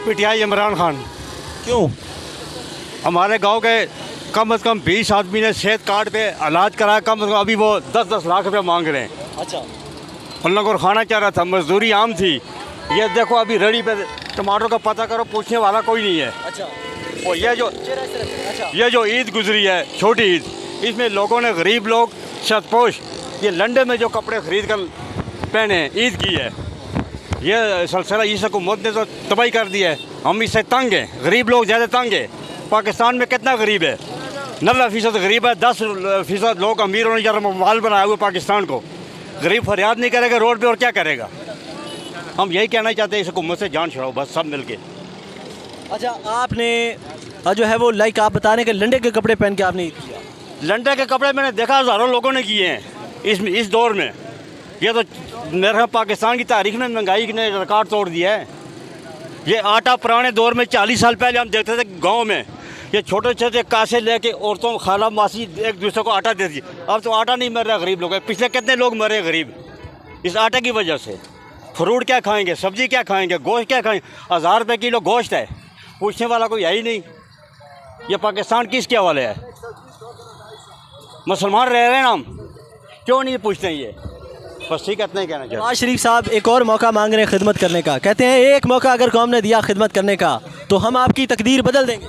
PTI Imran Khan. क्यों? हमारे गांव के कम से कम 20 आदमी ने सेहत कार्ड पे इलाज कराया, कम से कम अभी वो 10-10 लाख रुपए मांग रहे हैं। अच्छा, उन लोगों को खाना चाह रहा था, मजदूरी आम थी। ये देखो अभी रेडी पे टमाटर का पता करो, पूछने वाला कोई नहीं है। अच्छा, और अच्छा, ये जो ईद गुजरी है, छोटी ईद, इसमें लोगों ने, गरीब लोग, शतपोश, ये लंडे में जो कपड़े खरीद कर पहने ईद की है, ये सिलसिला इस हुकूमत ने तो तबाही कर दिया है। हम इससे तंग हैं, गरीब लोग ज़्यादा तंग हैं। पाकिस्तान में कितना गरीब है? 90% गरीब है, 10% लोग अमीर होने जरा माल बनाए हुए पाकिस्तान को। गरीब फरियाद नहीं करेगा रोड पे और क्या करेगा? हम यही कहना चाहते हैं, इस हुकूमत से जान छुड़ाओ बस, सब मिलके। अच्छा, आपने जो है वो लाइक आप बता रहे हैं कि लंडे के कपड़े पहन के आपने ईद किया। लंडे के कपड़े मैंने देखा हज़ारों लोगों ने किए हैं इस दौर में। ये तो मेरे ख्याल पाकिस्तान की तारीख में महंगाई ने रिकॉर्ड तोड़ दिया है। ये आटा पुराने दौर में 40 साल पहले हम देखते थे गांव में, ये छोटे छोटे कासे लेके औरतों, खाला मासी एक दूसरे को आटा देती। अब तो आटा नहीं मर रहा गरीब लोग। पिछले कितने लोग मरे गरीब इस आटे की वजह से? फ्रूट क्या खाएंगे, सब्जी क्या खाएंगे, गोश्त क्या खाएंगे? 1000 रुपये किलो गोश्त है, पूछने वाला कोई है ही नहीं। ये पाकिस्तान किसके हवाले है? मुसलमान रह रहे हैं हम, क्यों नहीं पूछते हैं ये? बस ठीक है, इतना ही कहना चाहिए। नवाज शरीफ साहब एक और मौका मांग रहे हैं खिदमत करने का। कहते हैं एक मौका अगर कौम ने दिया खिदमत करने का तो हम आपकी तकदीर बदल देंगे।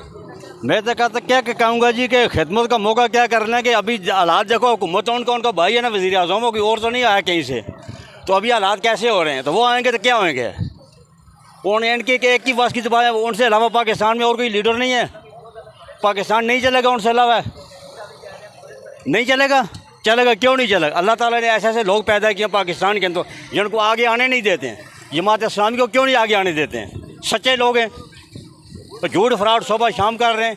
मैं तो कहता क्या कहूँगा जी कि खिदमत का मौका क्या करना है कि अभी हालात देखो, हुकूमत उनका भाई है ना, वज़ीर आज़म हो, कोई और तो नहीं आया कहीं से। तो अभी हालात कैसे हो रहे हैं? तो वो आएंगे तो क्या होंगे? इनके एक ही बस की दबा है, उनसे अलावा पाकिस्तान में और कोई लीडर नहीं है। पाकिस्तान नहीं चलेगा उनसे अलावा, नहीं चलेगा। चलेगा क्यों नहीं चलेगा? अल्लाह ताला ने ऐसे ऐसे लोग पैदा किए पाकिस्तान के अंदर जिनको आगे आने नहीं देते हैं। जमात इस्लामी को क्यों नहीं आगे आने देते हैं? सच्चे लोग हैं, तो झूठ फ्रॉड सुबह शाम कर रहे हैं।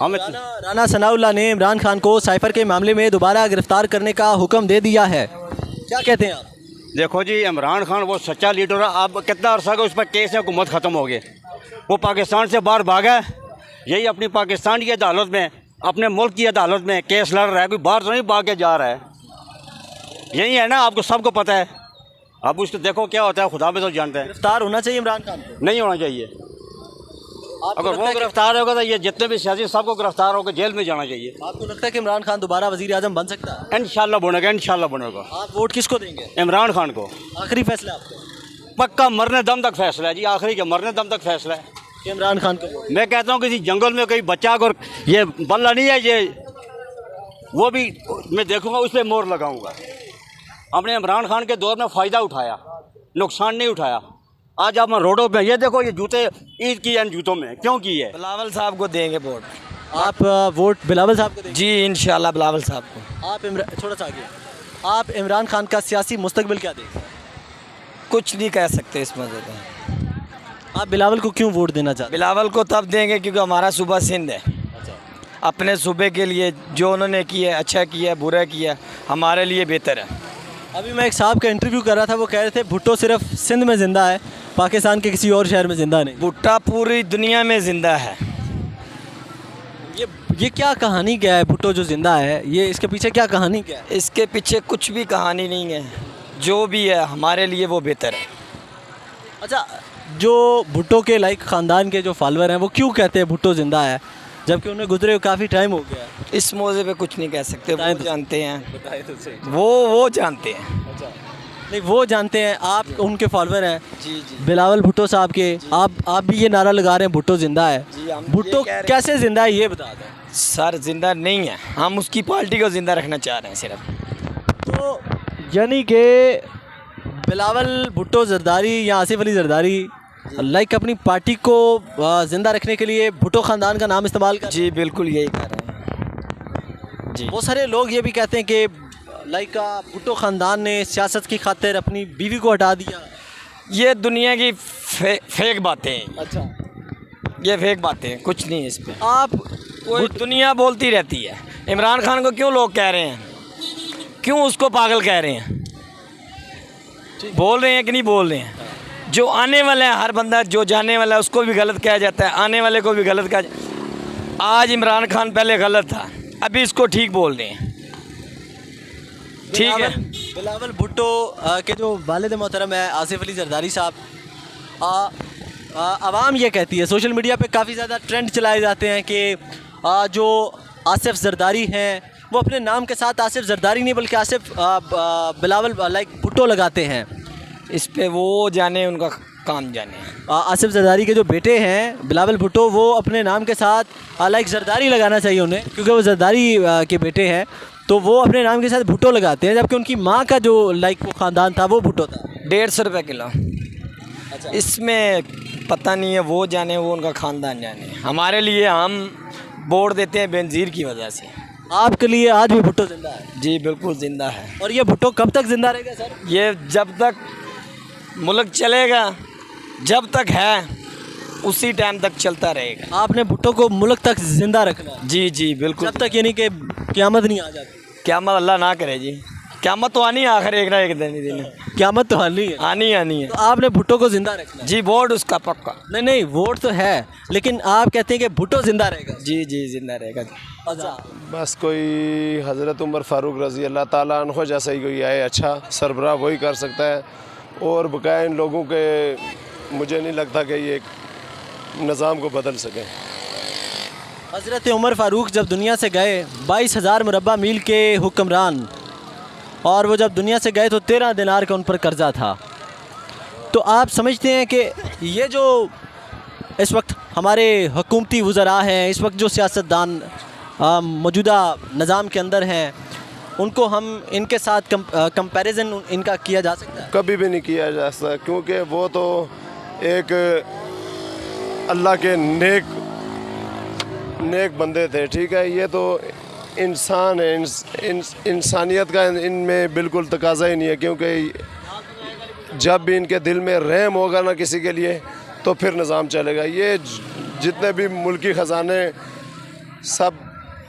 हमें राना सनाउल्लाह ने इमरान खान को साइफर के मामले में दोबारा गिरफ्तार करने का हुक्म दे दिया है। क्या कहते हैं आप? देखो जी, इमरान खान वो सच्चा लीडर है। अब कितना अर्सा का उस पर केस है, हुकूमत ख़त्म हो गए, वो पाकिस्तान से बाहर भागा है। यही अपनी पाकिस्तान की अदालत में, अपने मुल्क की अदालत में केस लड़ रहा है, कोई बाहर तो नहीं भाग के जा रहा है। यही है ना, आपको सबको पता है। अब उसको देखो क्या होता है, खुदा में तो जानते हैं। गिरफ्तार होना चाहिए इमरान खान को? नहीं होना चाहिए। अगर वो गिरफ्तार होगा तो ये जितने भी सियासी सबको गिरफ्तार होकर जेल में जाना चाहिए। आपको लगता है कि इमरान खान दोबारा वजीर आजम बन सकता है? इंशाल्लाह बनेगा, इंशाल्लाह बनेगा। आप वोट किसको देंगे? इमरान खान को। आखिरी फैसला आपका? पक्का मरने दम तक फैसला है जी, आखिरी के मरने दम तक फैसला है इमरान खान को वोट। मैं कहता हूँ किसी जंगल में कोई बच्चा अगर ये बल्ला नहीं है, ये वो भी मैं देखूँगा, उस पर मोहर लगाऊँगा। हमने इमरान खान के दौर में फ़ायदा उठाया, नुकसान नहीं उठाया। आज आप रोडों पे ये देखो, ये जूते ईद की इन जूतों में क्यों की है? बिलावल साहब को देंगे वोट। आप वोट बिलावल साहब को देंगे? जी इंशाल्लाह बिलावल साहब को। आप थोड़ा सा आगे, आप इमरान खान का सियासी मुस्तकबिल क्या देखते हैं? कुछ नहीं कह सकते इस मसले में। आप बिलावल को क्यों वोट देना चाहते हैं? बिलावल को तब देंगे क्योंकि हमारा सूबा सिंध है। अपने सूबे के लिए जो उन्होंने किया है, अच्छा किया है, बुरा किया है, हमारे लिए बेहतर है। अभी मैं एक साहब का इंटरव्यू कर रहा था, वो कह रहे थे भुट्टो सिर्फ सिंध में ज़िंदा है, पाकिस्तान के किसी और शहर में ज़िंदा नहीं। भुट्टा पूरी दुनिया में ज़िंदा है। ये क्या कहानी क्या है? भुट्टो जो ज़िंदा है, ये इसके पीछे क्या कहानी क्या है? इसके पीछे कुछ भी कहानी नहीं है, जो भी है हमारे लिए वो बेहतर है। अच्छा, जो भुट्टो के लाइक ख़ानदान के जो फॉलोअर हैं वो क्यों कहते हैं भुट्टो ज़िंदा है, जबकि उन्हें गुजरे हुए काफ़ी टाइम हो गया है? इस मौजे पे कुछ नहीं कह सकते, वो जानते हैं। बताए तो सही। वो जानते हैं। अच्छा, नहीं वो जानते हैं, आप उनके फॉलोअर हैं। जी जी। बिलावल भुट्टो साहब के, आप भी ये नारा लगा रहे हैं भुट्टो ज़िंदा है। जी, हम भुट्टो ये कह रहे हैं। कैसे ज़िंदा है ये बता दें। सर जिंदा नहीं है, हम उसकी पार्टी को ज़िंदा रखना चाह रहे हैं सिर्फ। तो यानी कि बिलावल भुट्टो जरदारी या आसिफ अली जरदारी लाइक अपनी पार्टी को ज़िंदा रखने के लिए भुट्टो ख़ानदान का नाम इस्तेमाल कर। जी बिल्कुल यही कर रहे हैं जी। बहुत सारे लोग ये भी कहते हैं कि लाइक भुट्टो ख़ानदान ने सियासत की खातिर अपनी बीवी को हटा दिया। ये दुनिया की फेक बातें हैं। अच्छा, ये फेक बातें हैं, कुछ नहीं है इस पे। आप कोई दुनिया बोलती रहती है। इमरान खान को क्यों लोग कह रहे हैं, क्यों उसको पागल कह रहे हैं? बोल रहे हैं कि नहीं बोल रहे हैं? जो आने वाला है, हर बंदा जो जाने वाला है उसको भी गलत कहा जाता है, आने वाले को भी गलत कहा। आज इमरान खान पहले गलत था, अभी इसको ठीक बोल रहे हैं। ठीक है। बिलावल भुट्टो के जो वालिद मोहतरम है आसिफ अली जरदारी साहब, आवाम ये कहती है, सोशल मीडिया पे काफ़ी ज़्यादा ट्रेंड चलाए जाते हैं कि जो आसिफ जरदारी हैं वो अपने नाम के साथ आसिफ जरदारी नहीं बल्कि आसिफ बिलावल लाइक भुट्टो लगाते हैं। इस पे वो जाने, उनका काम जाने। आसिफ जरदारी के जो बेटे हैं बिलावल भुट्टो, वो अपने नाम के साथ लाइक जरदारी लगाना चाहिए उन्हें, क्योंकि वो जरदारी के बेटे हैं, तो वो अपने नाम के साथ भुट्टो लगाते हैं, जबकि उनकी माँ का जो लाइक वो ख़ानदान था वो भुट्टो था। 150 रुपये किलो। इसमें पता नहीं है, वो जाने, वो उनका ख़ानदान जाने। हमारे लिए हम वोट देते हैं बेनज़ीर की वजह से। आपके लिए आज भी भुट्टो जिंदा है? जी बिल्कुल ज़िंदा है। और ये भुट्टो कब तक जिंदा रहेगा सर? ये जब तक मुल्क चलेगा, जब तक है उसी टाइम तक चलता रहेगा। आपने भुट्टो को मुल्क तक जिंदा रखना है? जी जी बिल्कुल। जब तक यानी कि क़यामत नहीं आ जाती? क़यामत अल्लाह ना करे जी, क़यामत तो आनी है आखिर एक ना एक दिन। क़यामत तो आनी है, आनी है। तो आपने भुट्टो को जिंदा रखना है? जी वोट उसका पक्का। नहीं वोट तो है, लेकिन आप कहते हैं कि भुट्टो जिंदा रहेगा? जी जी जिंदा रहेगा। अच्छा, बस कोई हज़रत उमर फ़ारूक रज़ी अल्लाह ताला अन्हो जैसा ही कोई आए अच्छा सरबराह वही कर सकता है, और बकाया इन लोगों के मुझे नहीं लगता कि ये निज़ाम को बदल सकें। हज़रत उमर फ़ारूक जब दुनिया से गए, 22,000 मुरब्बा मील के हुक्मरान, और वो जब दुनिया से गए तो 13 दिनार का उन पर कर्ज़ा था। तो आप समझते हैं कि ये जो इस वक्त हमारे हुकूमती वज़रा हैं, इस वक्त जो सियासतदान मौजूदा निज़ाम के अंदर हैं, उनको हम इनके साथ कंपैरिजन इनका किया जा सकता है? कभी भी नहीं किया जा सकता, क्योंकि वो तो एक अल्लाह के नेक बंदे थे, ठीक है। ये तो इंसान है, इंसानियत का इनमें बिल्कुल तकाज़ा ही नहीं है, क्योंकि जब भी इनके दिल में रहम होगा ना किसी के लिए तो फिर निज़ाम चलेगा। ये जितने भी मुल्की ख़जाने सब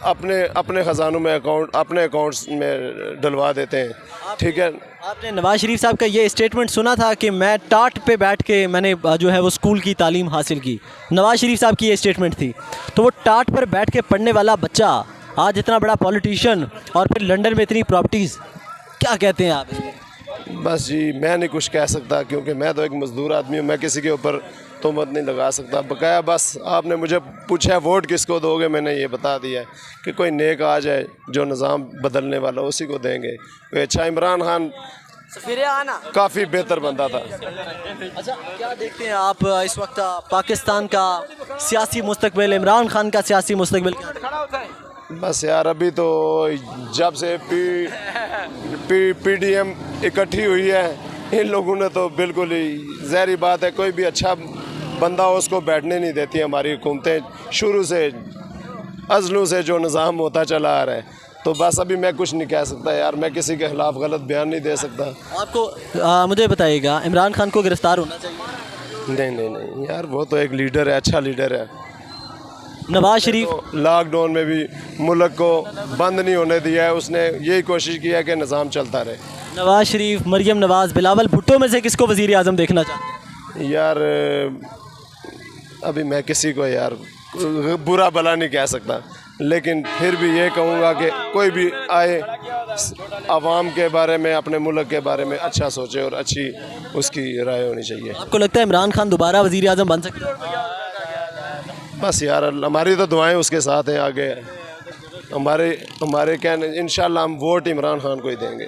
अपने ख़जानों में अपने अकाउंट्स में डलवा देते हैं, ठीक है। आपने नवाज़ शरीफ साहब का ये स्टेटमेंट सुना था कि मैं टाट पे बैठ के मैंने जो है वो स्कूल की तालीम हासिल की? नवाज़ शरीफ साहब की ये स्टेटमेंट थी। तो वो टाट पर बैठ के पढ़ने वाला बच्चा आज इतना बड़ा पॉलिटिशियन, और फिर लंदन में इतनी प्रॉपर्टीज़, क्या कहते हैं आप इसमें? बस जी मैं नहीं कुछ कह सकता, क्योंकि मैं तो एक मज़दूर आदमी हूँ, मैं किसी के ऊपर तोहमत नहीं लगा सकता। बकाया बस आपने मुझे पूछा है वोट किसको दोगे, मैंने ये बता दिया है कि कोई नेक आ जाए जो निज़ाम बदलने वाला उसी को देंगे। कोई अच्छा, इमरान खान काफ़ी बेहतर बंदा था। अच्छा, क्या देखते हैं आप इस वक्त पाकिस्तान का सियासी मुस्तकबिल, इमरान खान का सियासी मुस्तकबिल क्या है? बस यार अभी तो जब से PDM इकट्ठी हुई है, इन लोगों ने तो बिल्कुल ही ज़ाहिर बात है कोई भी अच्छा बंदा हो उसको बैठने नहीं देती हमारी हुकूमतें, शुरू से अज़लों से जो निज़ाम होता चला आ रहा है। तो बस अभी मैं कुछ नहीं कह सकता यार, मैं किसी के ख़िलाफ़ गलत बयान नहीं दे सकता। आपको मुझे बताइएगा, इमरान खान को गिरफ़्तार होना चाहिए? नहीं यार, वो तो एक लीडर है, अच्छा लीडर है। नवाज़ शरीफ तो लॉकडाउन में भी मुल्क को बंद नहीं होने दिया है, उसने यही कोशिश की है कि निज़ाम चलता रहे। नवाज़ शरीफ, मरियम नवाज़, बिलावल भुट्टो में से किसको वज़ीर आज़म देखना चाहते हैं? यार अभी मैं किसी को यार बुरा भला नहीं कह सकता, लेकिन फिर भी ये कहूँगा कि कोई भी आए आवाम के बारे में, अपने मुल्क के बारे में अच्छा सोचे और अच्छी उसकी राय होनी चाहिए। आपको लगता है इमरान खान दोबारा वज़ीर आज़म बन सकते हैं? बस यार हमारी तो दुआएं उसके साथ हैं, आगे हमारे कहने इंशाल्लाह हम वोट इमरान खान को ही देंगे।